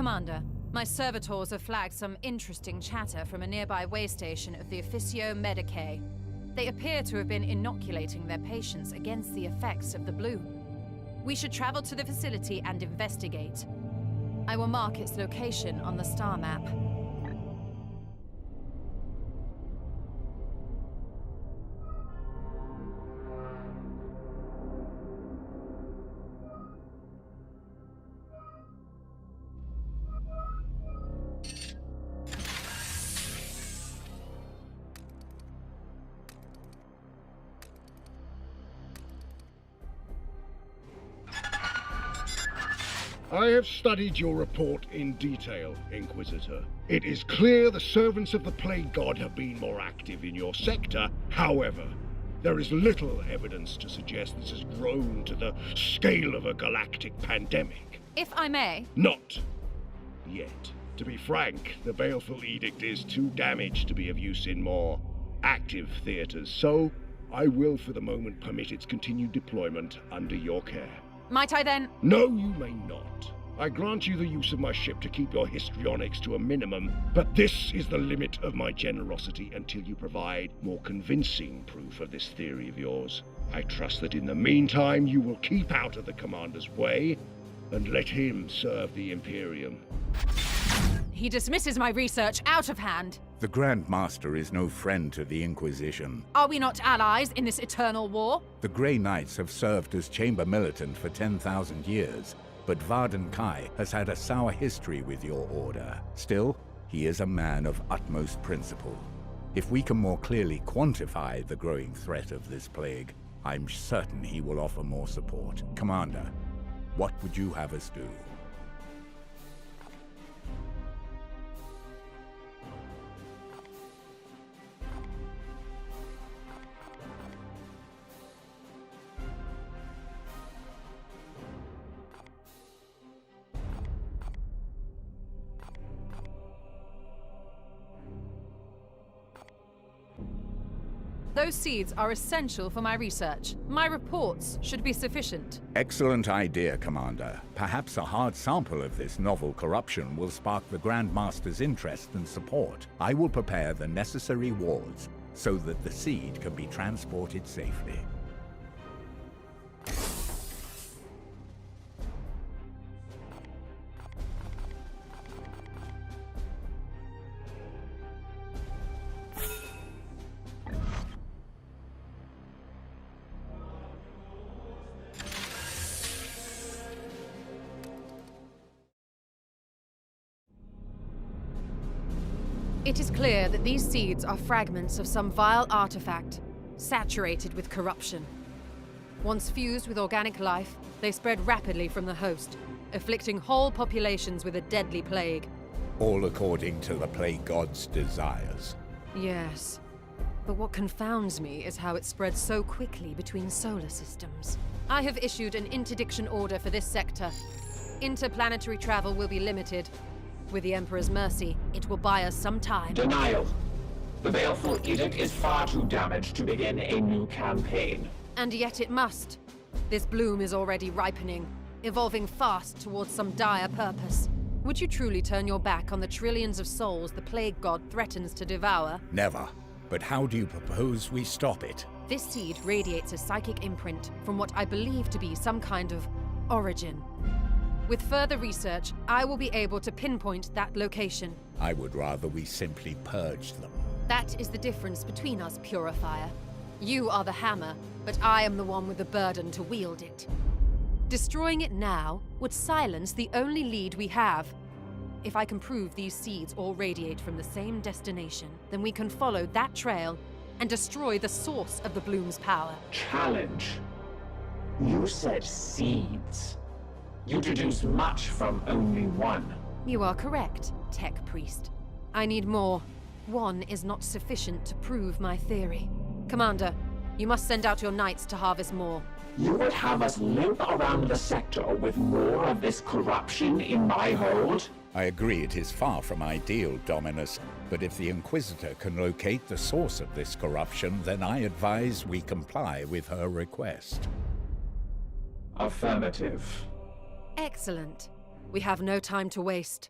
Commander, my servitors have flagged some interesting chatter from a nearby way station of the Officio Medicae. They appear to have been inoculating their patients against the effects of the bloom. We should travel to the facility and investigate. I will mark its location on the star map. I have studied your report in detail, Inquisitor. It is clear the servants of the Plague God have been more active in your sector. However, there is little evidence to suggest this has grown to the scale of a galactic pandemic. If I may? Not yet. To be frank, the Baleful Edict is too damaged to be of use in more active theaters, so I will for the moment permit its continued deployment under your care. Might I then? No, you may not. I grant you the use of my ship to keep your histrionics to a minimum, but this is the limit of my generosity until you provide more convincing proof of this theory of yours. I trust that in the meantime you will keep out of the Commander's way and let him serve the Imperium. He dismisses my research out of hand. The Grand Master is no friend to the Inquisition. Are we not allies in this eternal war? The Grey Knights have served as Chamber Militant for 10,000 years, but Varden Kai has had a sour history with your order. Still, he is a man of utmost principle. If we can more clearly quantify the growing threat of this plague, I'm certain he will offer more support. Commander, what would you have us do? Those seeds are essential for my research. My reports should be sufficient. Excellent idea, Commander. Perhaps a hard sample of this novel corruption will spark the Grand Master's interest and support. I will prepare the necessary wards so that the seed can be transported safely. It is clear that these seeds are fragments of some vile artifact, saturated with corruption. Once fused with organic life, they spread rapidly from the host, afflicting whole populations with a deadly plague. All according to the Plague God's desires. Yes. But what confounds me is how it spread so quickly between solar systems. I have issued an interdiction order for this sector. Interplanetary travel will be limited. With the Emperor's mercy, it will buy us some time. Denial. The Baleful Edict is far too damaged to begin a new campaign. And yet it must. This bloom is already ripening, evolving fast towards some dire purpose. Would you truly turn your back on the trillions of souls the Plague God threatens to devour? Never. But how do you propose we stop it? This seed radiates a psychic imprint from what I believe to be some kind of origin. With further research, I will be able to pinpoint that location. I would rather we simply purge them. That is the difference between us, Purifier. You are the hammer, but I am the one with the burden to wield it. Destroying it now would silence the only lead we have. If I can prove these seeds all radiate from the same destination, then we can follow that trail and destroy the source of the bloom's power. Challenge. You said seeds. You deduce much from only one. You are correct, Tech Priest. I need more. One is not sufficient to prove my theory. Commander, you must send out your knights to harvest more. You would have us limp around the sector with more of this corruption in my hold? I agree it is far from ideal, Dominus, but if the Inquisitor can locate the source of this corruption, then I advise we comply with her request. Affirmative. Excellent. We have no time to waste.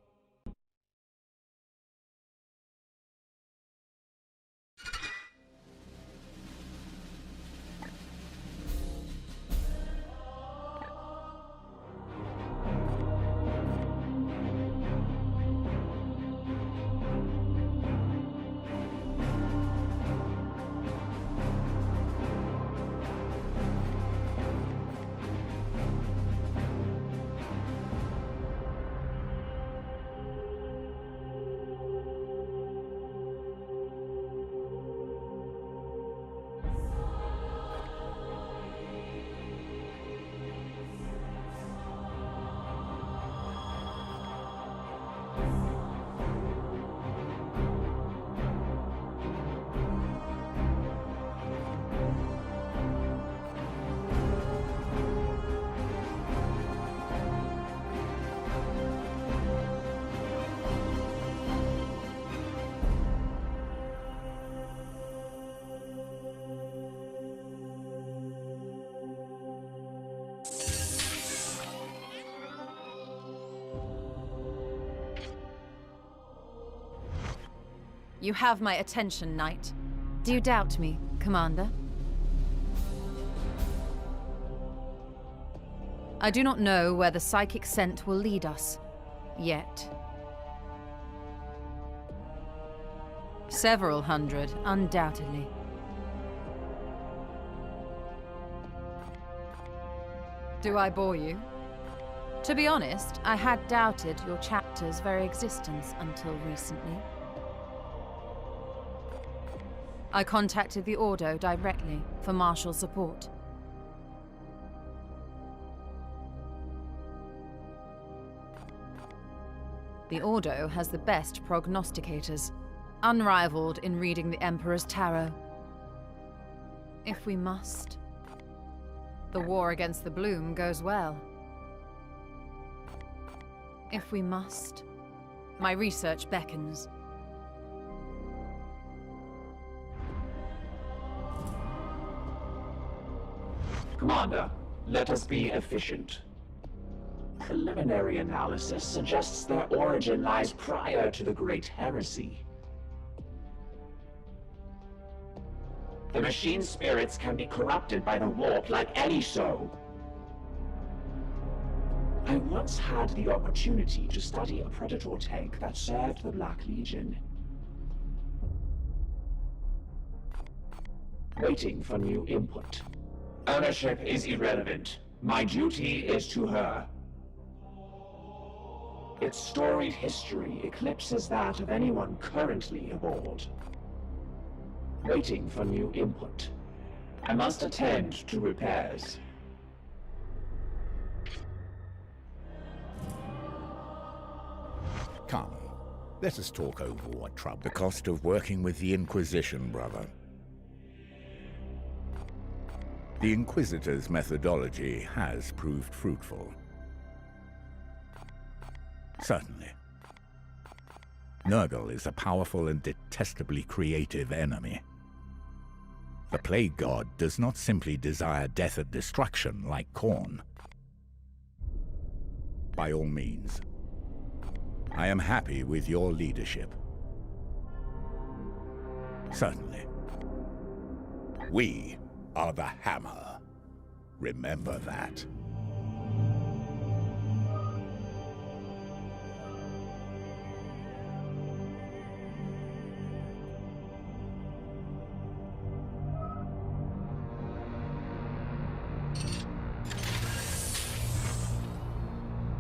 You have my attention, Knight. Do you doubt me, Commander? I do not know where the psychic scent will lead us. Yet. Several hundred, undoubtedly. Do I bore you? To be honest, I had doubted your chapter's very existence until recently. I contacted the Ordo directly for martial support. The Ordo has the best prognosticators, unrivaled in reading the Emperor's tarot. If we must, the war against the Bloom goes well. If we must, my research beckons. Commander, let us be efficient. Preliminary analysis suggests their origin lies prior to the Great Heresy. The machine spirits can be corrupted by the warp like any so. I once had the opportunity to study a Predator tank that served the Black Legion. Waiting for new input. Ownership is irrelevant. My duty is to her. Its storied history eclipses that of anyone currently aboard. Waiting for new input. I must attend to repairs. Come, let us talk over what trouble. The cost of working with the Inquisition, brother. The Inquisitor's methodology has proved fruitful. Certainly. Nurgle is a powerful and detestably creative enemy. The Plague God does not simply desire death and destruction like Khorne. By all means, I am happy with your leadership. Certainly. We are the Hammer. Remember that.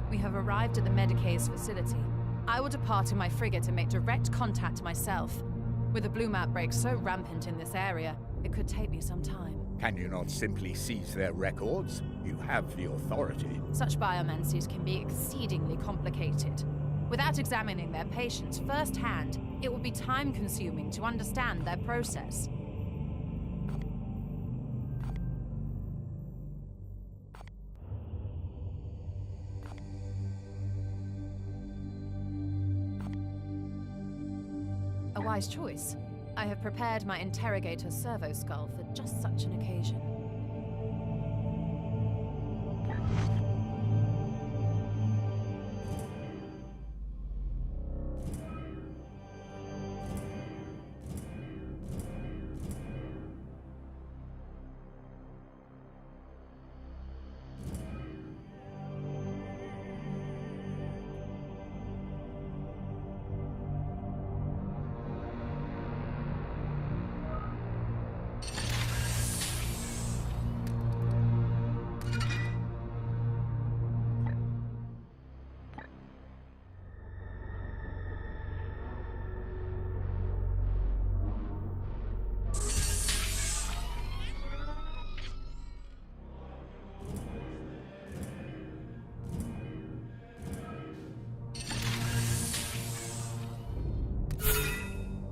We have arrived at the Medicae's facility. I will depart in my frigate and make direct contact myself. With the Bloom outbreak so rampant in this area, it could take me some time. Can you not simply seize their records? You have the authority. Such biomancies can be exceedingly complicated. Without examining their patients firsthand, it will be time-consuming to understand their process. A wise choice. I have prepared my interrogator servo skull for just such an occasion.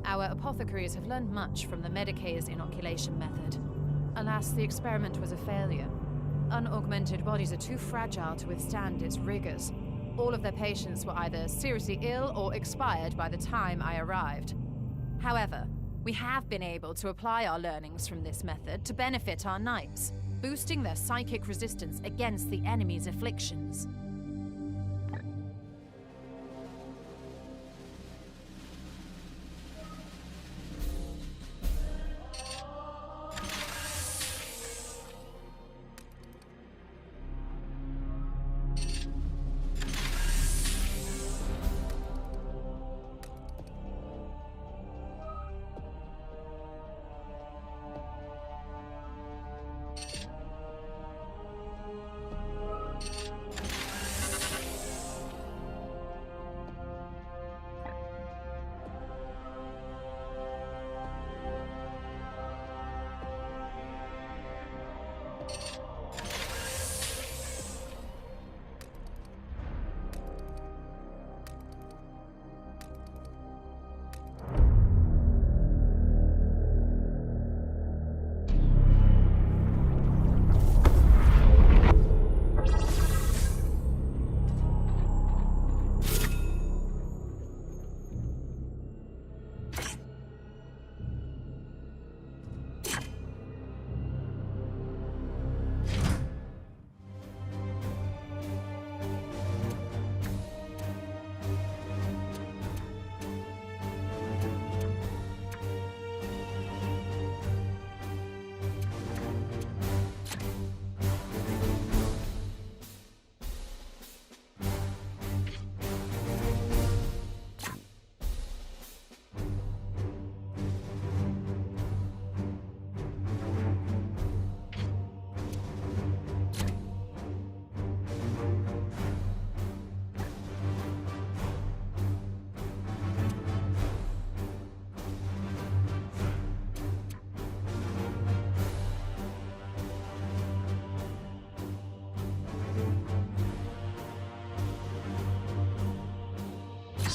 Our apothecaries have learned much from the Medicae's inoculation method. Alas, the experiment was a failure. Unaugmented bodies are too fragile to withstand its rigors. All of their patients were either seriously ill or expired by the time I arrived. However, we have been able to apply our learnings from this method to benefit our knights, boosting their psychic resistance against the enemy's afflictions.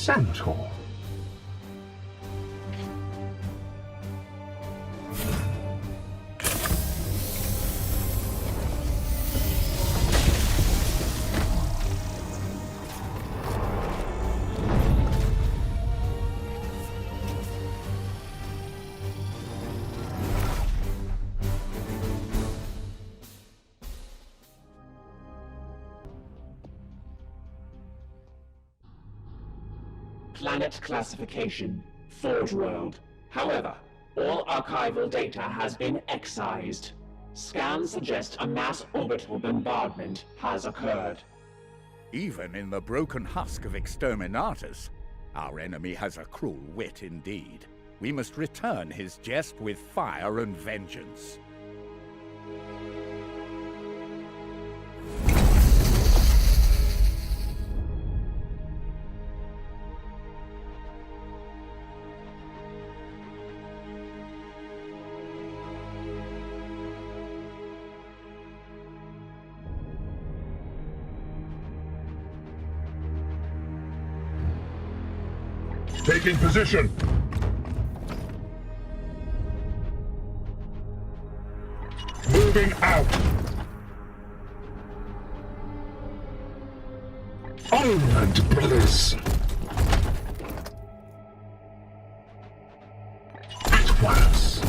Centaur. Planet classification, Forge World. However, all archival data has been excised. Scans suggest a mass orbital bombardment has occurred. Even in the broken husk of Exterminators, our enemy has a cruel wit indeed. We must return his jest with fire and vengeance. Taking position! Moving out! Onward, brothers! At once!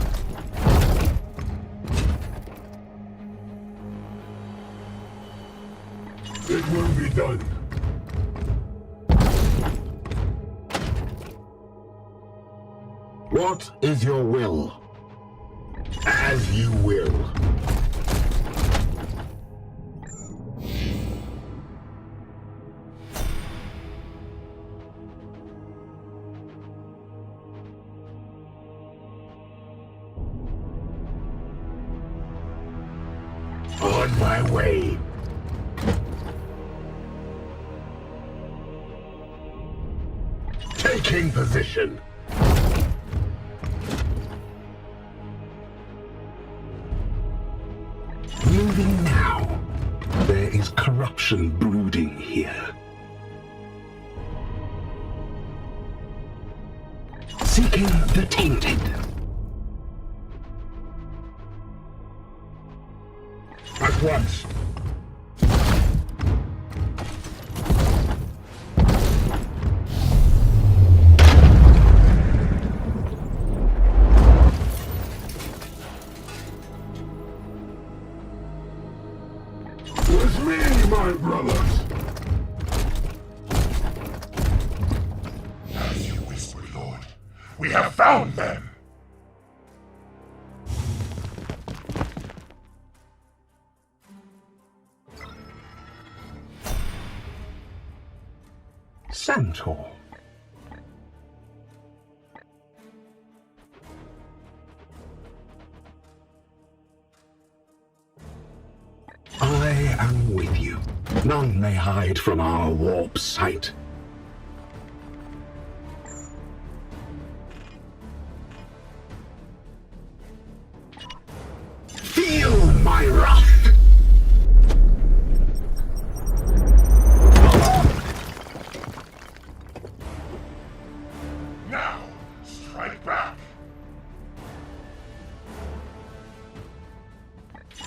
It will be done. What is your will? As you will. On my way. Taking position. Moving now. There is corruption brooding here. Seeking the tainted. At once. My brothers! As you whisper, Lord, we have found them! Centaur. I am with you. None may hide from our warp sight. Feel my wrath! Now, strike back!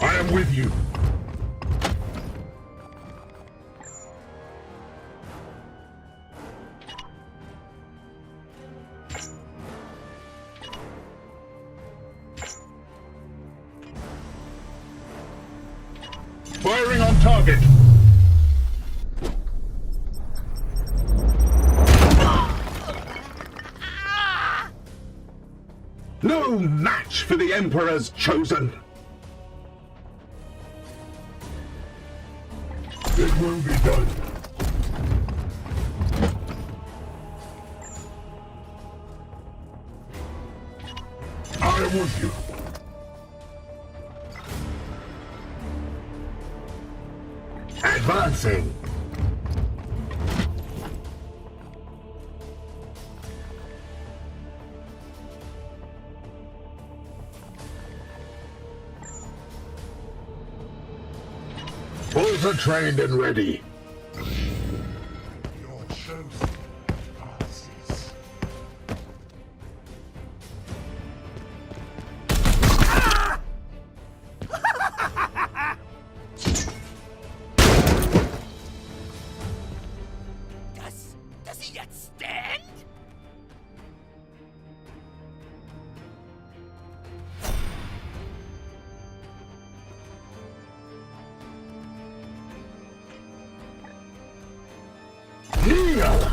I am with you. Firing on target! No match for the Emperor's chosen! It will be done. I am with you. Advancing! Bolts are trained and ready. Your chosen path. Kneel!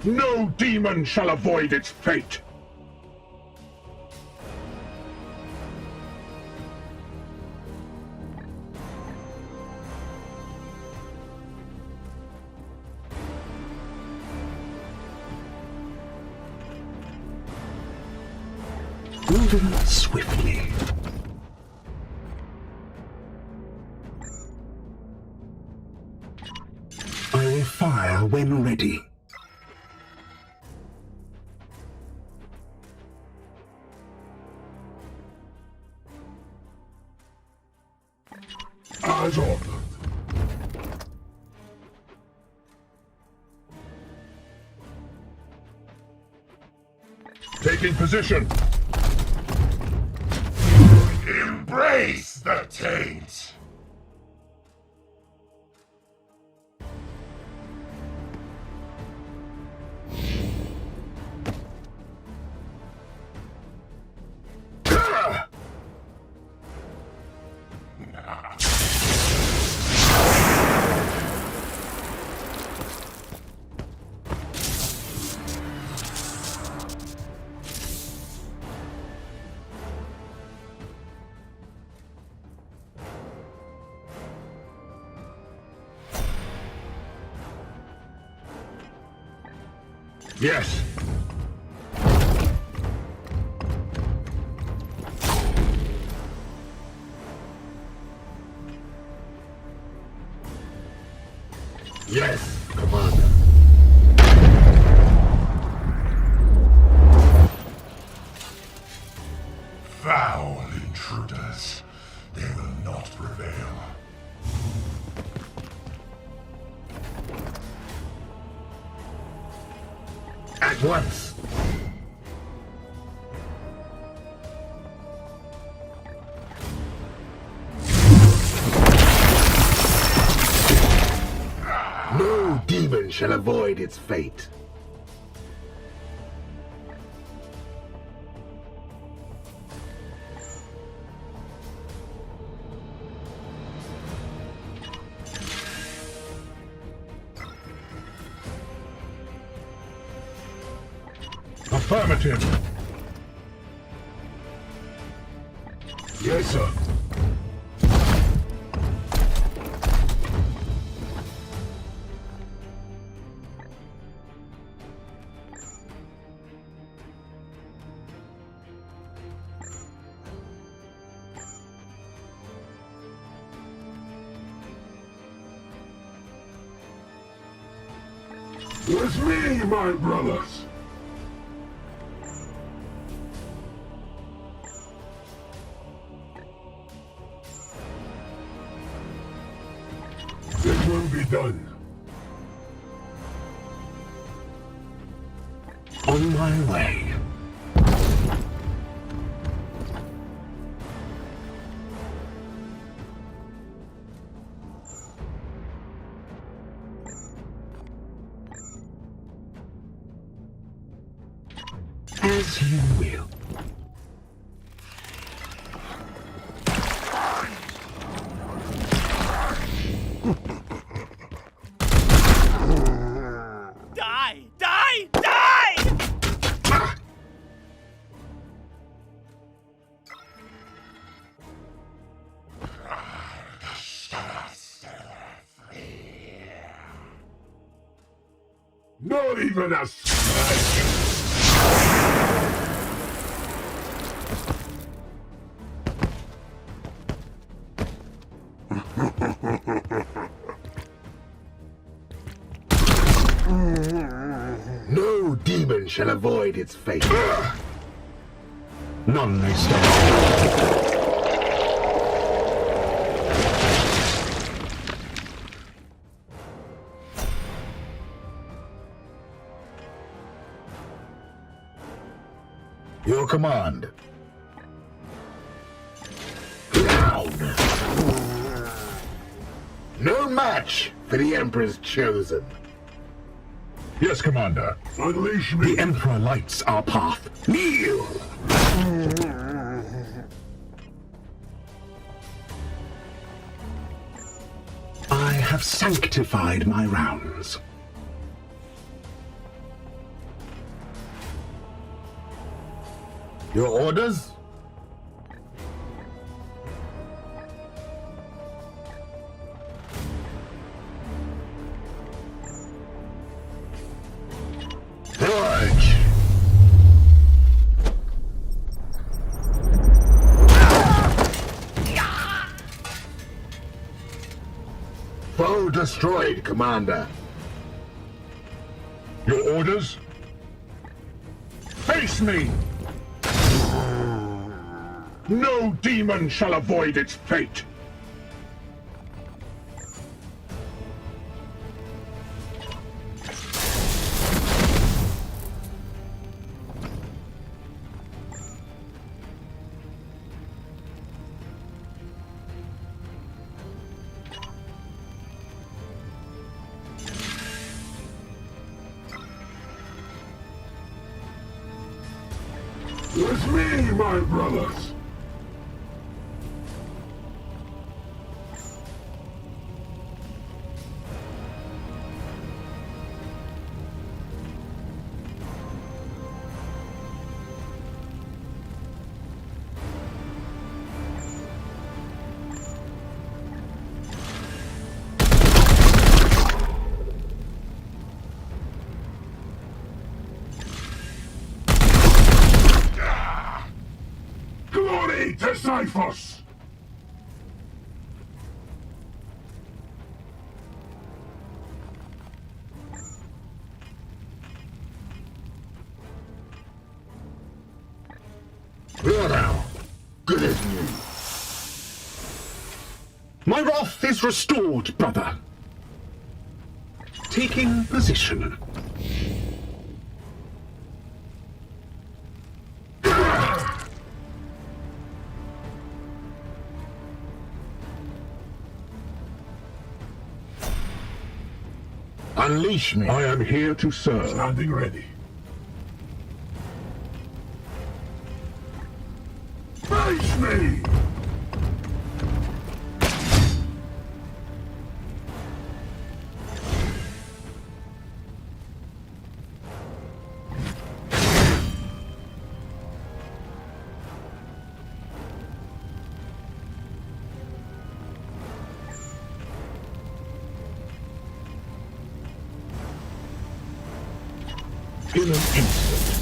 No demon shall avoid its fate! Moving swiftly. I will fire when ready. As ordered. Taking position. Embrace the taint! Yes. Yes, Commander. Foul intruders. They will not prevail. At once. No demon shall avoid its fate. Affirmative. Yes, sir. It's me, my brothers. It will be done. On my way. As you will. Die! Die! Die! Not even a scratch. No demon shall avoid its fate. None may stand. Your command. Loud. No match for the Emperor's chosen. Yes, Commander. Unleash me. The Emperor lights our path. Kneel! have sanctified my rounds. Your orders? Purge! Foe destroyed, Commander. Your orders? Face me! No demon shall avoid its fate! It's me, my brothers! Glory to Cyphos! Here now, good as new. My wrath is restored, brother. Taking position. Unleash me. I am here to serve. Standing ready. Face me! In an instant.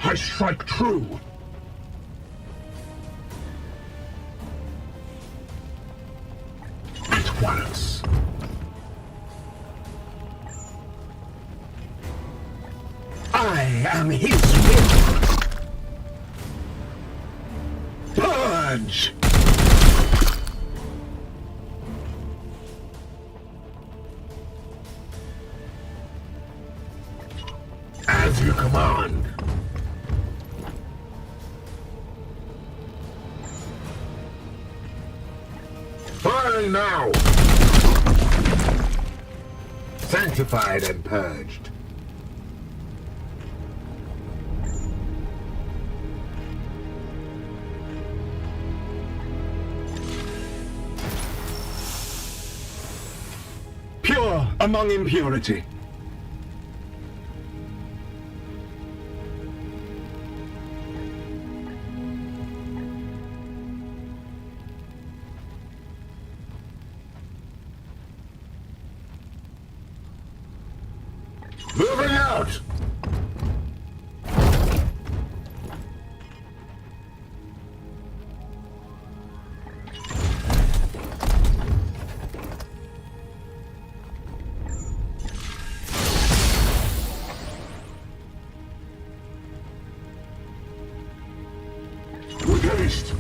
I strike true. At once. I am his will. Purge! As you command. Firing now! Sanctified and purged. Pure among impurity. Moving out! With haste!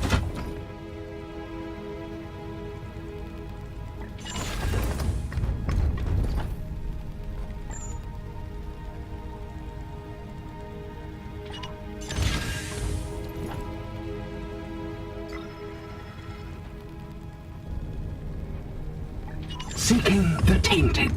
Seeking the tainted.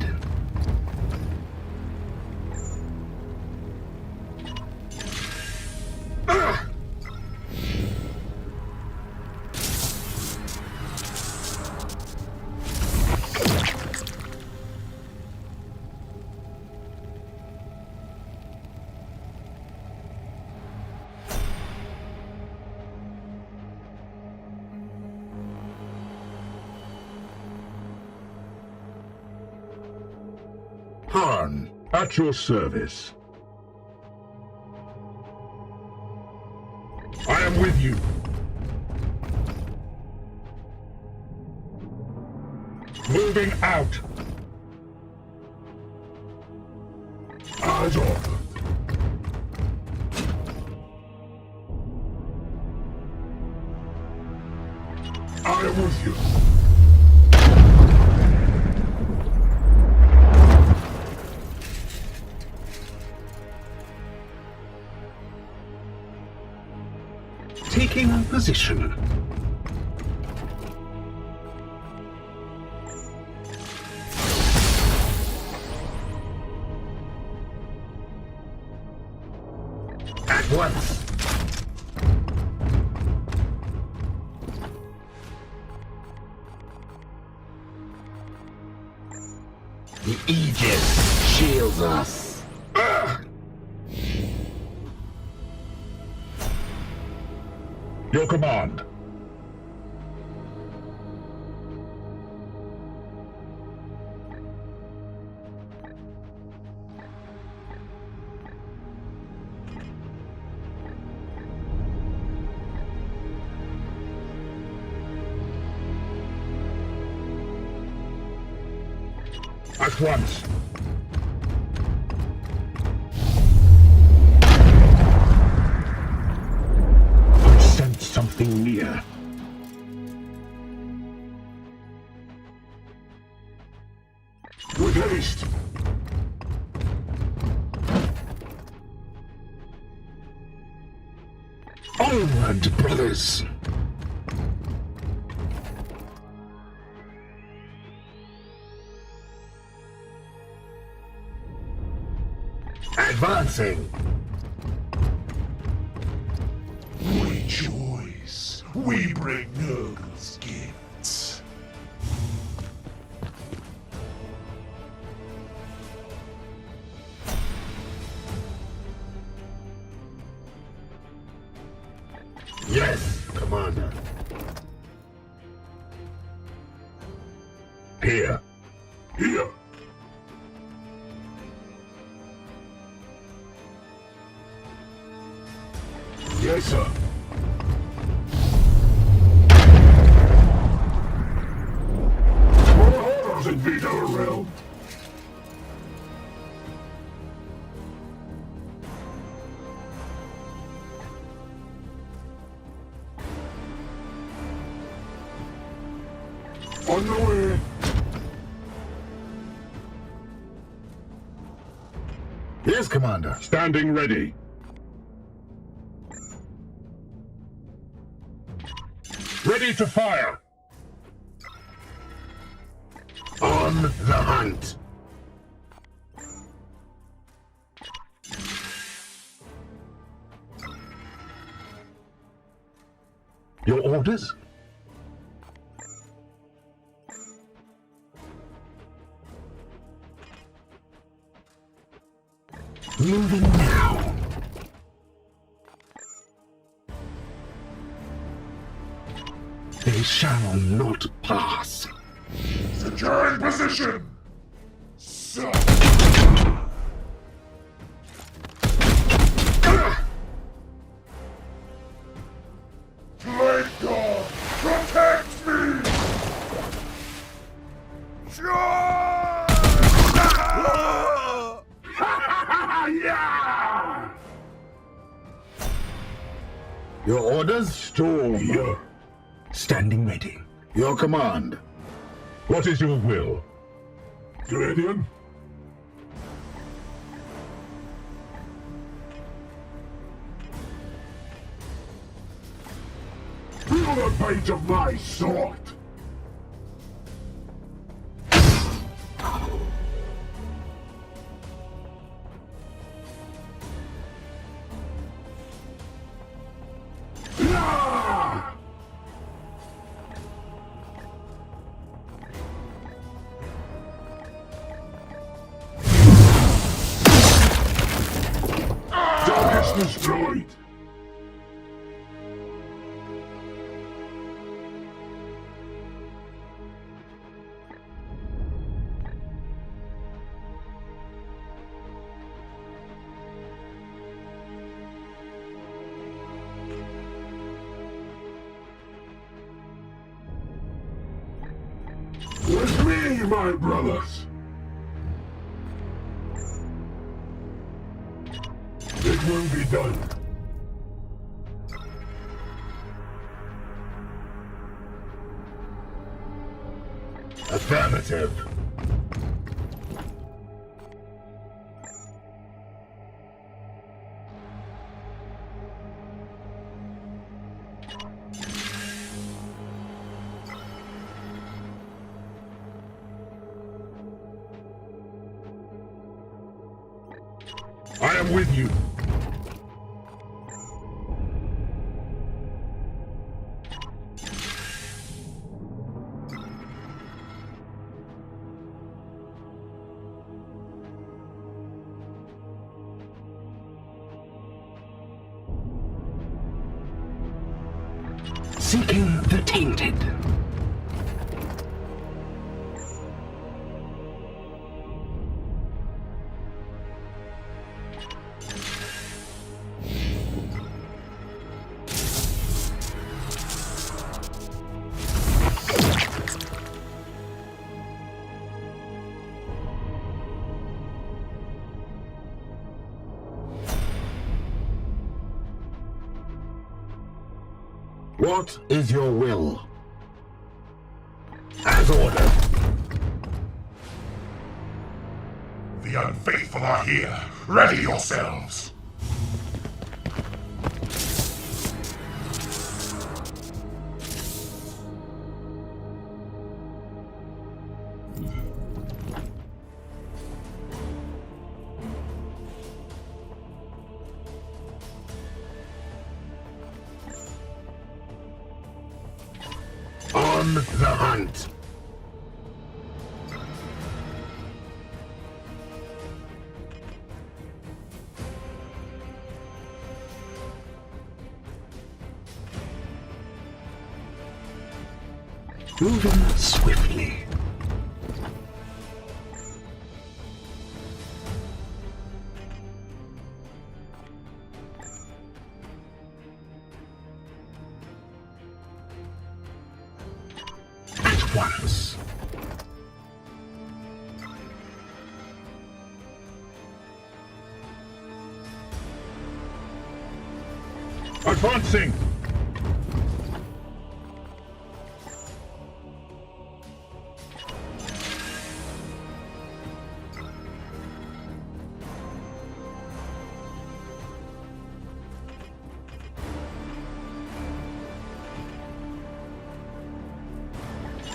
Han, at your service. I am with you. Moving out. Eyes on. I am with you. Taking position. At once. The Aegis shields us. Your command. At once. I sense something near. With haste. Onward, brothers. Advancing. Rejoice. We bring Nurgle's gifts. Yes, Commander. Here. Here. Yes, sir. More horrors invade our realm. On the way. Yes, Commander. Standing ready. Ready to fire. On the hunt. Your orders? Moving now. They shall not pass. Securing position. So. Blade God, protect me! Yeah! Your orders? Storm. Here. Standing ready. Your command. What is your will? Grenadian? Feel the bite of my sword! Yeah! Target destroyed! With me, my brothers! It will be done. Affirmative. I am with you. Seeking the tainted. What is your will? As ordered. The unfaithful are here. Ready yourselves. On the hunt. Moving swiftly. At once. Advancing!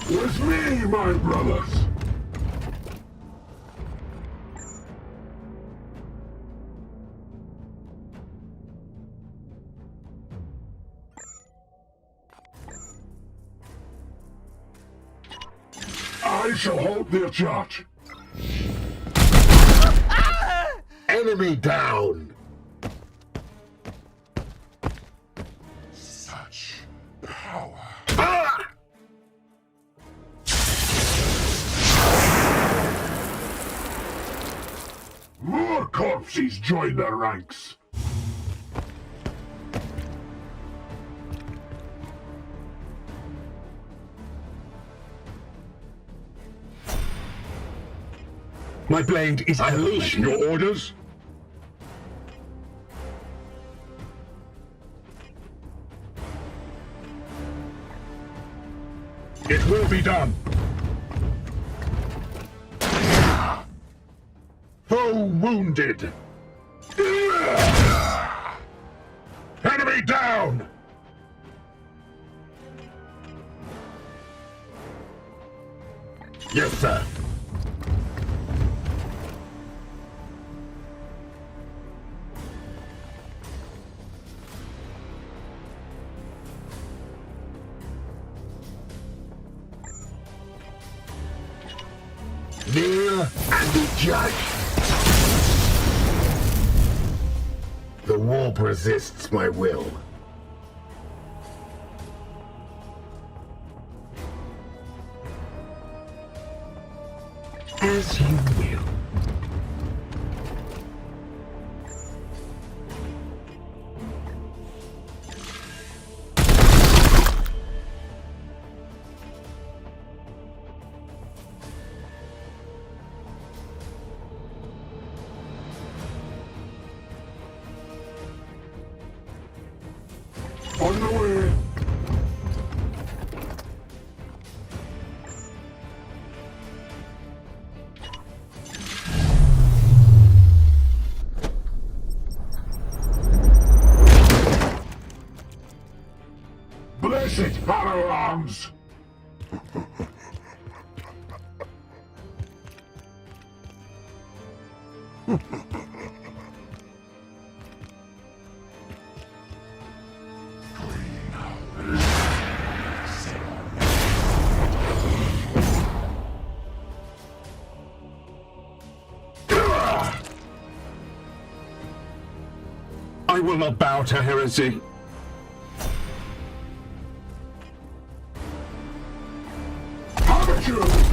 With me, my brothers! I shall hold their charge. Enemy down! Such power. Ah! More corpses join their ranks. My blade is Unleash your orders. It will be done. Foe wounded. Enemy down. Yes, sir. Kneel and be judged. The warp resists my will. as you will. On the way! Blessed hammer arms! I will not bow to heresy. Amateur!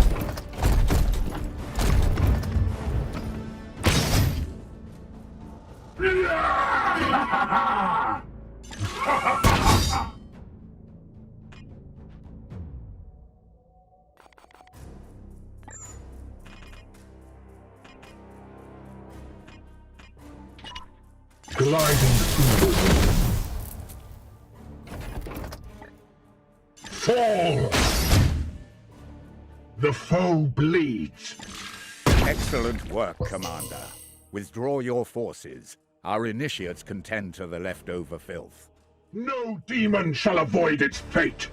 Gliding through. Fall! The foe bleeds. Excellent work, Commander. Withdraw your forces. Our initiates can tend to the leftover filth. No demon shall avoid its fate.